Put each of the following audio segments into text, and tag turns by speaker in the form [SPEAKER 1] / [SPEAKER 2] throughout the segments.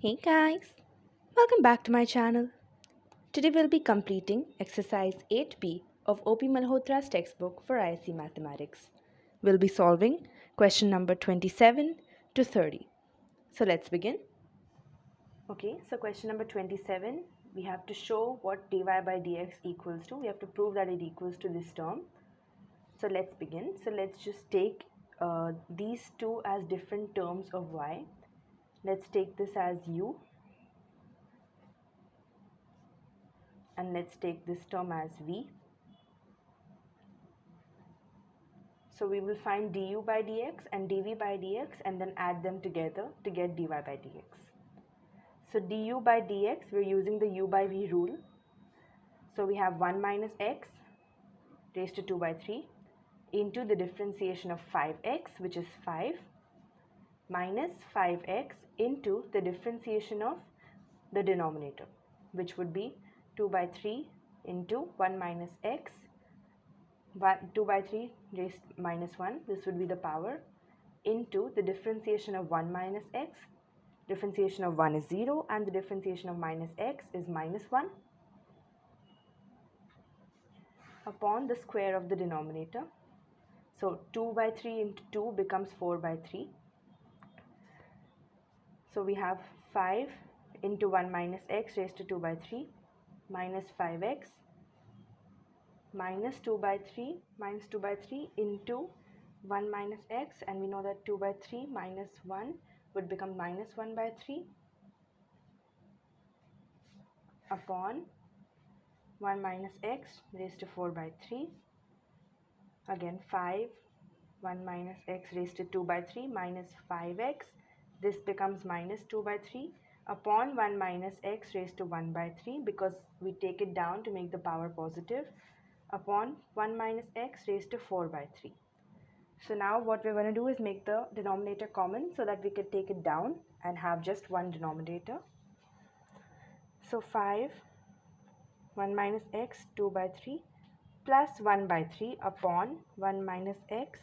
[SPEAKER 1] Hey guys, welcome back to my channel. Today we'll be completing exercise 8B of O.P. Malhotra's textbook for ISC Mathematics. We'll be solving question number 27 to 30. So let's begin. Okay, so question number 27, we have to show what dy by dx equals to. We have to prove that it equals to this term. So let's begin. So let's just take these two as different terms of y. Let's take this as u. And let's take this term as v. So we will find du by dx and dv by dx and then add them together to get dy by dx. So du by dx, we're using the u by v rule. So we have 1 minus x raised to 2 by 3 into the differentiation of 5x, which is 5, minus 5x into the differentiation of the denominator, which would be 2 by 3 into 1 minus x, 2 by 3 raised minus 1, this would be the power, into the differentiation of 1 minus x, differentiation of 1 is 0 and the differentiation of minus x is minus 1, upon the square of the denominator. So 2 by 3 into 2 becomes 4 by 3. So we have 5 into 1 minus x raised to 2 by 3 minus 5x minus 2 by 3 into 1 minus x, and we know that 2 by 3 minus 1 would become minus 1 by 3 upon 1 minus x raised to 4 by 3. Again 5, 1 minus x raised to 2 by 3 minus 5x. This becomes minus 2 by 3 upon 1 minus x raised to 1 by 3 because we take it down to make the power positive, upon 1 minus x raised to 4 by 3. So now what we're going to do is make the denominator common so that we can take it down and have just one denominator. So 5, 1 minus x, 2 by 3 plus 1 by 3 upon 1 minus x,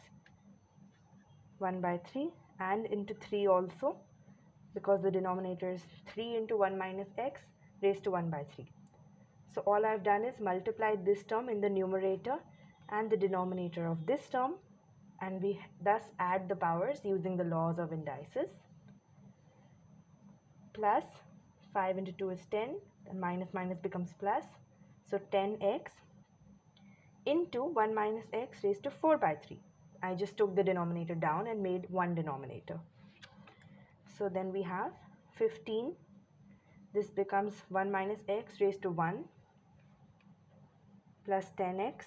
[SPEAKER 1] 1 by 3, and into 3 also because the denominator is 3 into 1 minus x raised to 1 by 3. So all I've done is multiplied this term in the numerator and the denominator of this term, and we thus add the powers using the laws of indices. Plus 5 into 2 is 10, and minus minus becomes plus, so 10x into 1 minus x raised to 4 by 3. I just took the denominator down and made one denominator. So then we have 15, this becomes 1 minus x raised to 1 plus 10x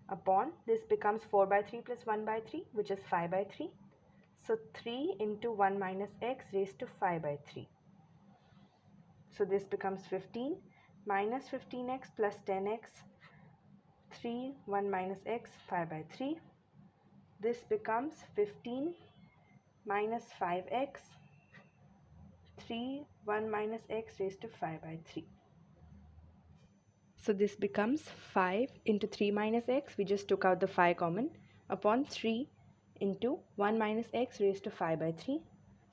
[SPEAKER 1] upon, this becomes 4 by 3 plus 1 by 3, which is 5 by 3. So 3 into 1 minus x raised to 5 by 3. So this becomes 15 minus 15x plus 10x, 3, 1 minus x, 5 by 3. This becomes 15 minus 5x, 3, 1 minus x raised to 5 by 3. So this becomes 5 into 3 minus x, we just took out the 5 common, upon 3 into 1 minus x raised to 5 by 3.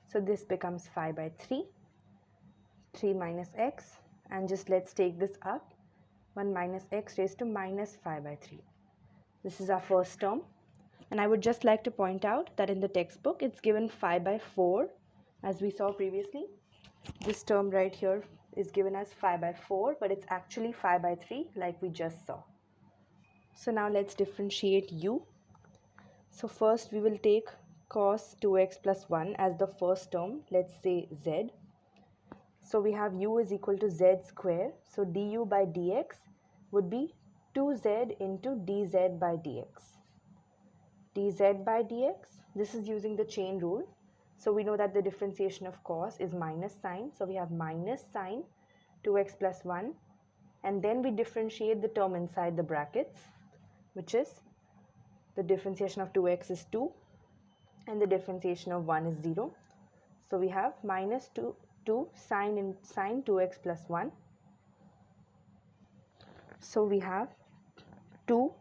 [SPEAKER 1] So this becomes 5 by 3, 3 minus x, and just let's take this up, 1 minus x raised to minus 5 by 3. This is our first term, and I would just like to point out that in the textbook it's given 5 by 4 as we saw previously. This term right here is given as 5 by 4, but it's actually 5 by 3 like we just saw. So now let's differentiate u. So first we will take cos 2x plus 1 as the first term, let's say z. So we have u is equal to z square, so du by dx would be 2z into dz by dx. dz by dx, this is using the chain rule. So we know that the differentiation of cos is minus sign. So we have minus sign 2x plus 1. And then we differentiate the term inside the brackets, which is the differentiation of 2x is 2 and the differentiation of 1 is 0. So we have minus 2 sine 2x plus 1. So we have 2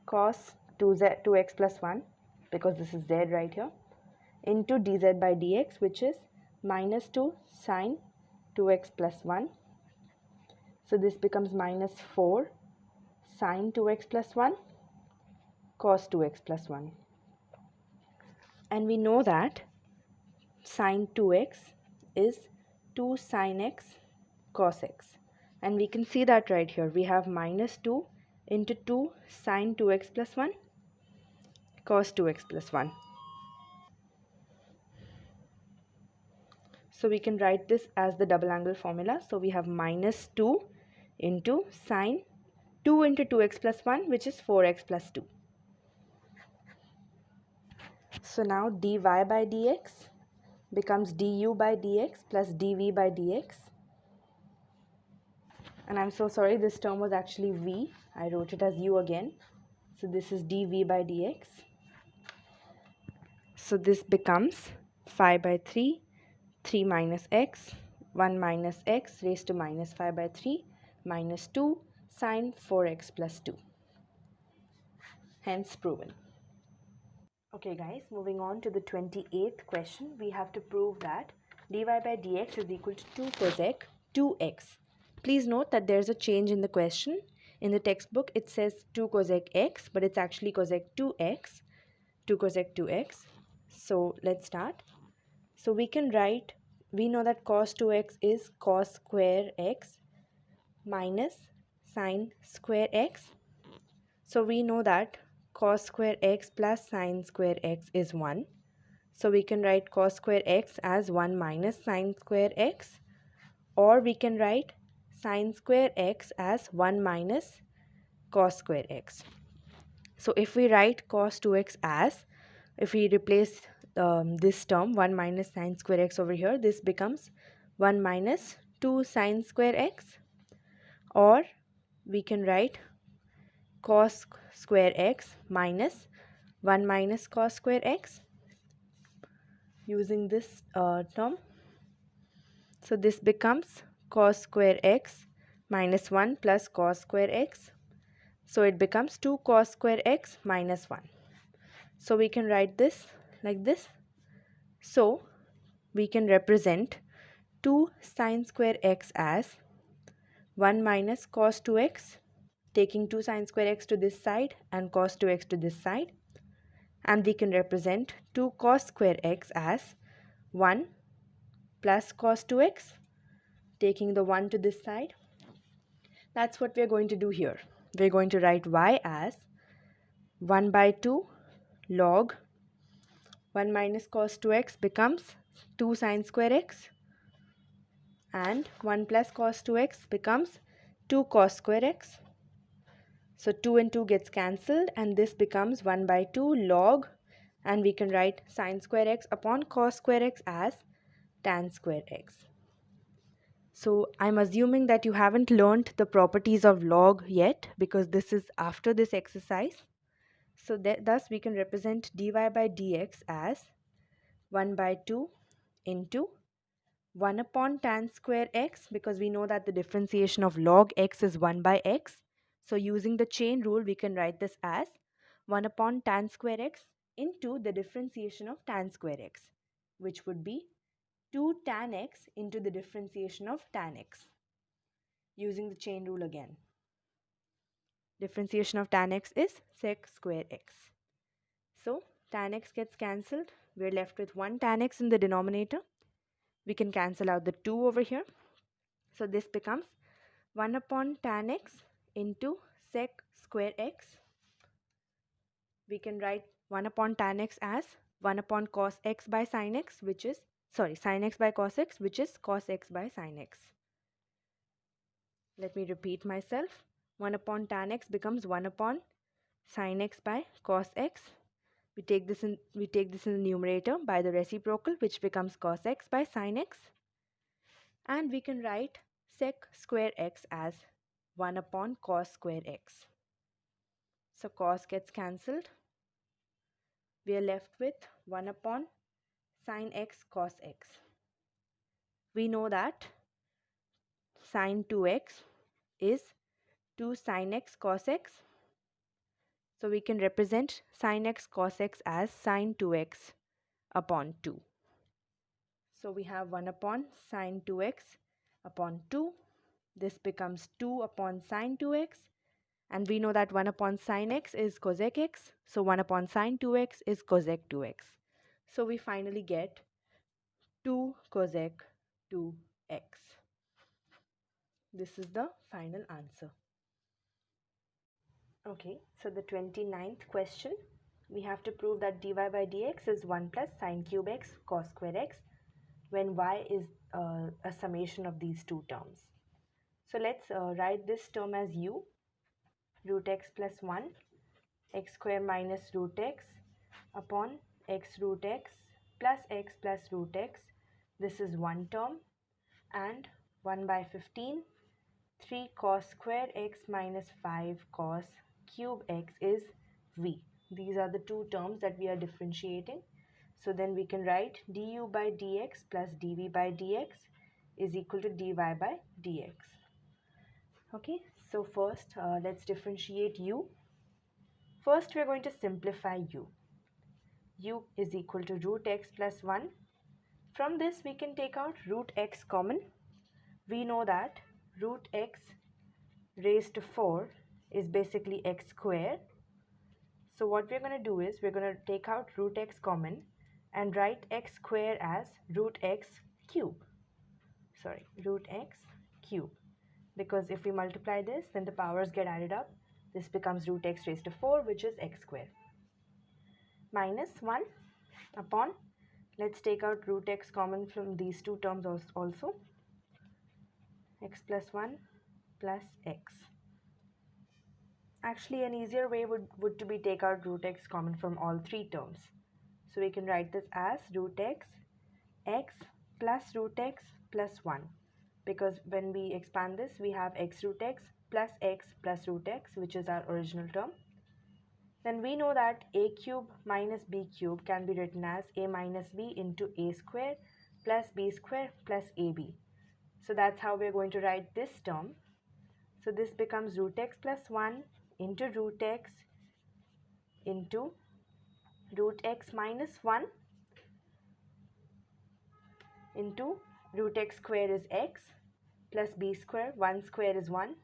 [SPEAKER 1] cos 2x plus 1 because this is z right here into dz by dx, which is minus 2 sine 2x plus 1. So this becomes minus 4 sine 2x plus 1 cos 2x plus 1. And we know that sine 2x is 2 sine x cos x. And we can see that right here. We have minus 2 into 2 sine 2x plus 1 cos 2x plus 1. So we can write this as the double angle formula. So we have minus 2 into sine 2 into 2x plus 1, which is 4x plus 2. So now dy by dx becomes du by dx plus dv by dx. And I'm so sorry, this term was actually v. I wrote it as u again. So this is dv by dx. So this becomes 5 by 3, 3 minus x, 1 minus x raised to minus 5 by 3 minus 2 sine 4x plus 2. Hence proven. Okay guys, moving on to the 28th question. We have to prove that dy by dx is equal to 2 cosec 2x. Please note that there's a change in the question. In the textbook it says 2 cosec x, but it's actually cosec 2x. 2 cosec 2x. So let's start. So we can write, we know that cos 2x is cos square x minus sine square x. So we know that cos square x plus sine square x is 1. So we can write cos square x as 1 minus sine square x, or we can write sine square x as 1 minus cos square x. So if we write cos 2x as, if we replace this term 1 minus sine square x over here, this becomes 1 minus 2 sine square x, or we can write cos square x minus 1 minus cos square x using this term. So this becomes cos square x minus 1 plus cos square x. So it becomes 2 cos square x minus 1. So we can write this like this. So we can represent 2 sine square x as 1 minus cos 2x, taking 2 sine square x to this side and cos 2x to this side. And we can represent 2 cos square x as 1 plus cos 2x, taking the 1 to this side. That's what we're going to do here. We're going to write y as 1 by 2 log 1 minus cos 2x becomes 2 sine square x, and 1 plus cos 2x becomes 2 cos square x. So 2 and 2 gets cancelled, and this becomes 1 by 2 log, and we can write sine square x upon cos square x as tan square x. So I'm assuming that you haven't learned the properties of log yet, because this is after this exercise. So thus we can represent dy by dx as 1 by 2 into 1 upon tan square x, because we know that the differentiation of log x is 1 by x. So using the chain rule, we can write this as 1 upon tan square x into the differentiation of tan square x, which would be 2 tan x into the differentiation of tan x. Using the chain rule again. Differentiation of tan x is sec square x. So tan x gets cancelled. We're left with 1 tan x in the denominator. We can cancel out the 2 over here. So this becomes 1 upon tan x into sec square x. We can write 1 upon tan x as 1 upon cos x by sin x, which is, sin x by cos x, which is cos x by sin x. Let me repeat myself. 1 upon tan x becomes 1 upon sin x by cos x. We take this in the numerator by the reciprocal, which becomes cos x by sin x. And we can write sec square x as 1 upon cos square x. So cos gets cancelled. We are left with 1 upon sin x cos x. We know that sin 2x is 2 sin x cos x. So we can represent sin x cos x as sin 2x upon 2. So we have 1 upon sine 2x upon 2. This becomes 2 upon sine 2x. And we know that 1 upon sine x is cosec x. So 1 upon sine 2x is cosec 2x. So we finally get 2 cosec 2x. This is the final answer. Okay, so the 29th question. We have to prove that dy by dx is 1 plus sine cube x cos square x when y is a summation of these two terms. So let's write this term as u, root x plus 1, x square minus root x upon x root x plus root x. This is one term, and 1 by 15, 3 cos square x minus 5 cos cube x is v. These are the two terms that we are differentiating. So then we can write du by dx plus dv by dx is equal to dy by dx. Okay, so first let's differentiate u. First we are going to simplify u. U is equal to root x plus 1. From this we can take out root x common. We know that root x raised to 4 is basically x square. So what we're going to do is we're going to take out root x common and write x square as root x cube. Root x cube. Because if we multiply this, then the powers get added up. This becomes root x raised to 4, which is x square. Minus 1 upon, let's take out root x common from these two terms also. X plus 1 plus x. Actually, an easier way would to be take out root x common from all three terms. So we can write this as root x plus root x plus 1. Because when we expand this, we have x root x plus root x, which is our original term. Then we know that a cube minus b cube can be written as a minus b into a square plus b square plus ab. So that's how we're going to write this term. So this becomes root x plus 1 into root x into root x minus 1 into root x square is x plus b square, 1 square is 1,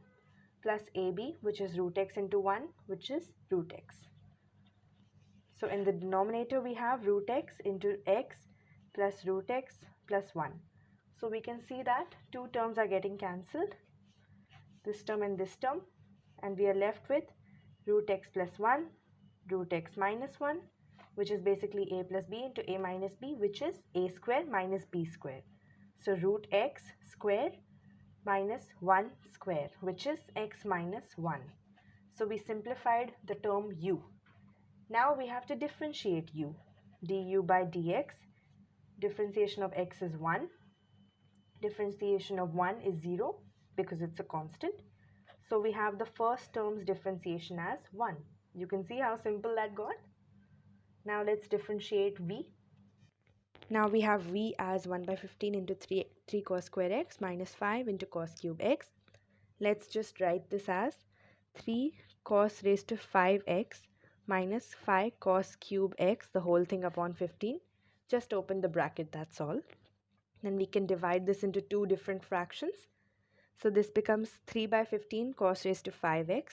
[SPEAKER 1] plus ab, which is root x into 1, which is root x. So in the denominator we have root x into x plus root x plus 1. So we can see that two terms are getting cancelled, this term and this term, and we are left with root x plus 1, root x minus 1, which is basically a plus b into a minus b, which is a square minus b square. So root x square minus 1 square, which is x minus 1. So we simplified the term u. Now we have to differentiate u. Du by dx, differentiation of x is 1. Differentiation of 1 is 0 because it's a constant. So we have the first term's differentiation as 1. You can see how simple that got. Now let's differentiate v. Now we have v as 1 by 15 into 3 cos square x minus 5 into cos cube x. Let's just write this as 3 cos raised to 5x minus 5 cos cube x, the whole thing upon 15. Just open the bracket, that's all. Then we can divide this into two different fractions. So this becomes 3 by 15 cos raised to 5x.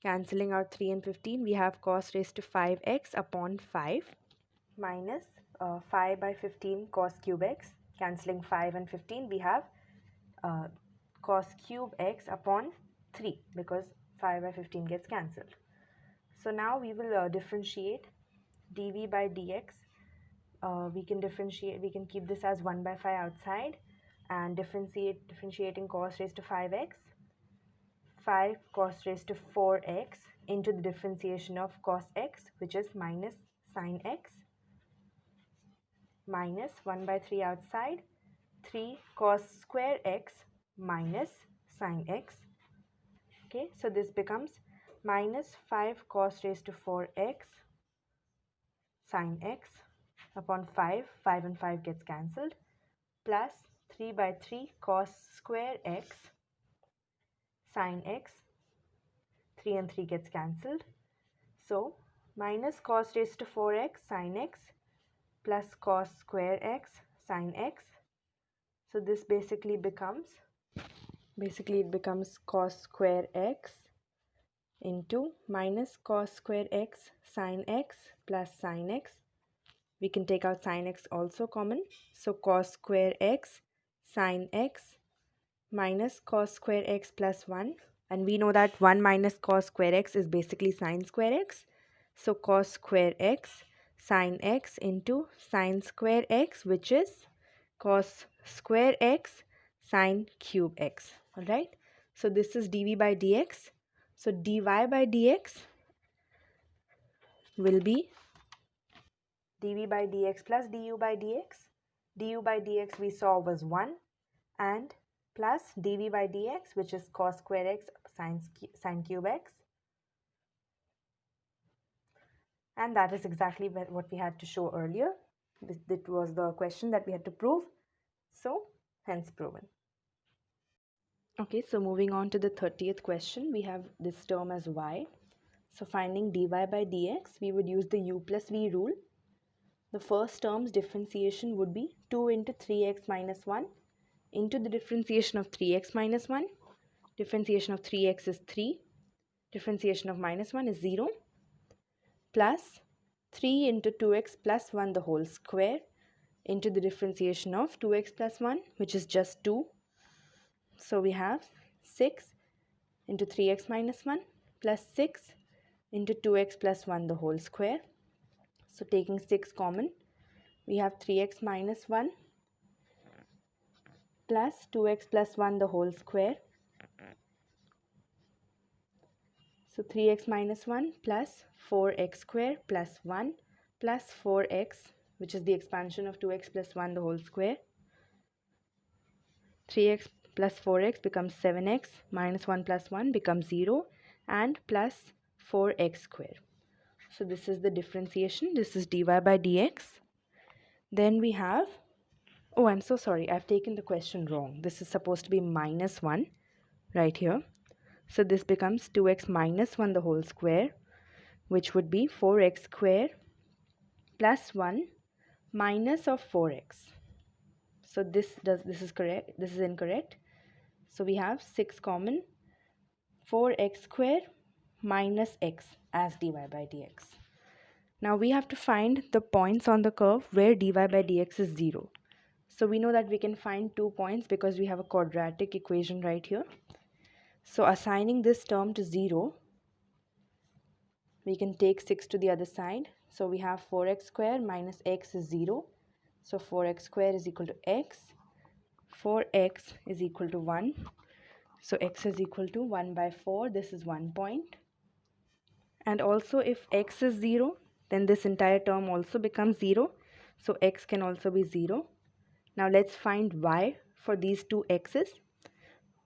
[SPEAKER 1] Cancelling out 3 and 15, we have cos raised to 5x upon 5 minus 5 by 15 cos cube x. Cancelling 5 and 15, we have cos cube x upon 3 because 5 by 15 gets cancelled. So now we will differentiate dv by dx. We can keep this as 1 by 5 outside and differentiating cos raised to 5x, 5 cos raised to 4x into the differentiation of cos x, which is minus sin x, minus 1 by 3 outside, 3 cos square x minus sin x. Okay, so this becomes minus 5 cos raised to 4x sin x upon 5, 5 and 5 gets cancelled, plus 3 by 3 cos square x sin x, 3 and 3 gets cancelled. So minus cos raised to 4x sin x plus cos square x sine x. So this basically it becomes cos square x into minus cos square x sine x plus sine x. We can take out sine x also common. So cos square x sine x minus cos square x plus 1. And we know that 1 minus cos square x is basically sine square x. So cos square x sine x into sine square x, which is cos square x sine cube x. Alright. So this is dv by dx. So dy by dx will be dv by dx plus du by dx. Du by dx we saw was 1 and plus dv by dx, which is cos square x sine cube x. And that is exactly what we had to show earlier. That was the question that we had to prove. So hence proven. Okay, so moving on to the 30th question, we have this term as y. So finding dy by dx, we would use the u plus v rule. The first term's differentiation would be 2 into 3x minus 1 into the differentiation of 3x minus 1. Differentiation of 3x is 3. Differentiation of minus 1 is 0. Plus 3 into 2x plus 1 the whole square into the differentiation of 2x plus 1, which is just 2. So we have 6 into 3x minus 1 plus 6 into 2x plus 1 the whole square. So taking 6 common, we have 3x minus 1 plus 2x plus 1 the whole square. So 3x minus 1 plus 4x square plus 1 plus 4x, which is the expansion of 2x plus 1 the whole square. 3x plus 4x becomes 7x, minus 1 plus 1 becomes 0, and plus 4x square. So this is the differentiation. This is dy by dx. Then we have, oh, I'm so sorry, I've taken the question wrong. This is supposed to be minus 1 right here. So this becomes 2x minus 1 the whole square, which would be 4x square plus 1 minus of 4x. So this is correct. This is incorrect. So we have 6 common, 4x square minus x as dy by dx. Now we have to find the points on the curve where dy by dx is 0. So we know that we can find 2 points because we have a quadratic equation right here. So assigning this term to 0, we can take 6 to the other side. So we have 4x square minus x is 0. So 4x square is equal to x. 4x is equal to 1. So x is equal to 1 by 4. This is 1 point. And also if x is 0, then this entire term also becomes 0. So x can also be 0. Now let's find y for these two x's.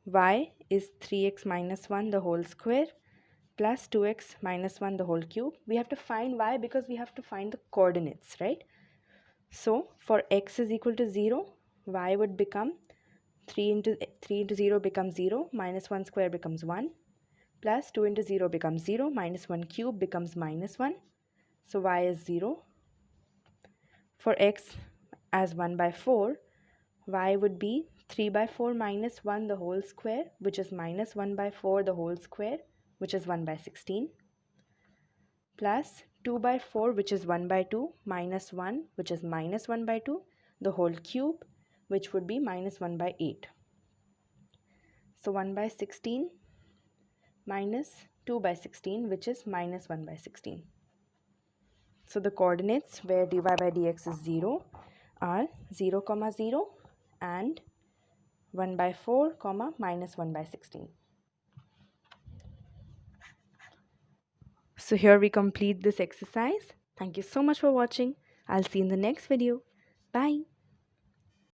[SPEAKER 1] Y is 3x minus 1 the whole square plus 2x minus 1 the whole cube. We have to find y because we have to find the coordinates, right? So for x is equal to 0, y would become 3 into 0 becomes 0, minus 1 square becomes 1, plus 2 into 0 becomes 0, minus 1 cube becomes minus 1. So y is 0. For x as 1 by 4, y would be 3 by 4 minus 1 the whole square, which is minus 1 by 4 the whole square, which is 1 by 16, plus 2 by 4, which is 1 by 2, minus 1, which is minus 1 by 2, the whole cube, which would be minus 1 by 8. So 1 by 16 minus 2 by 16, which is minus 1 by 16. So the coordinates where dy by dx is 0 are 0, 0 and 1 by 4, minus 1 by 16. So here we complete this exercise. Thank you so much for watching. I'll see you in the next video. Bye.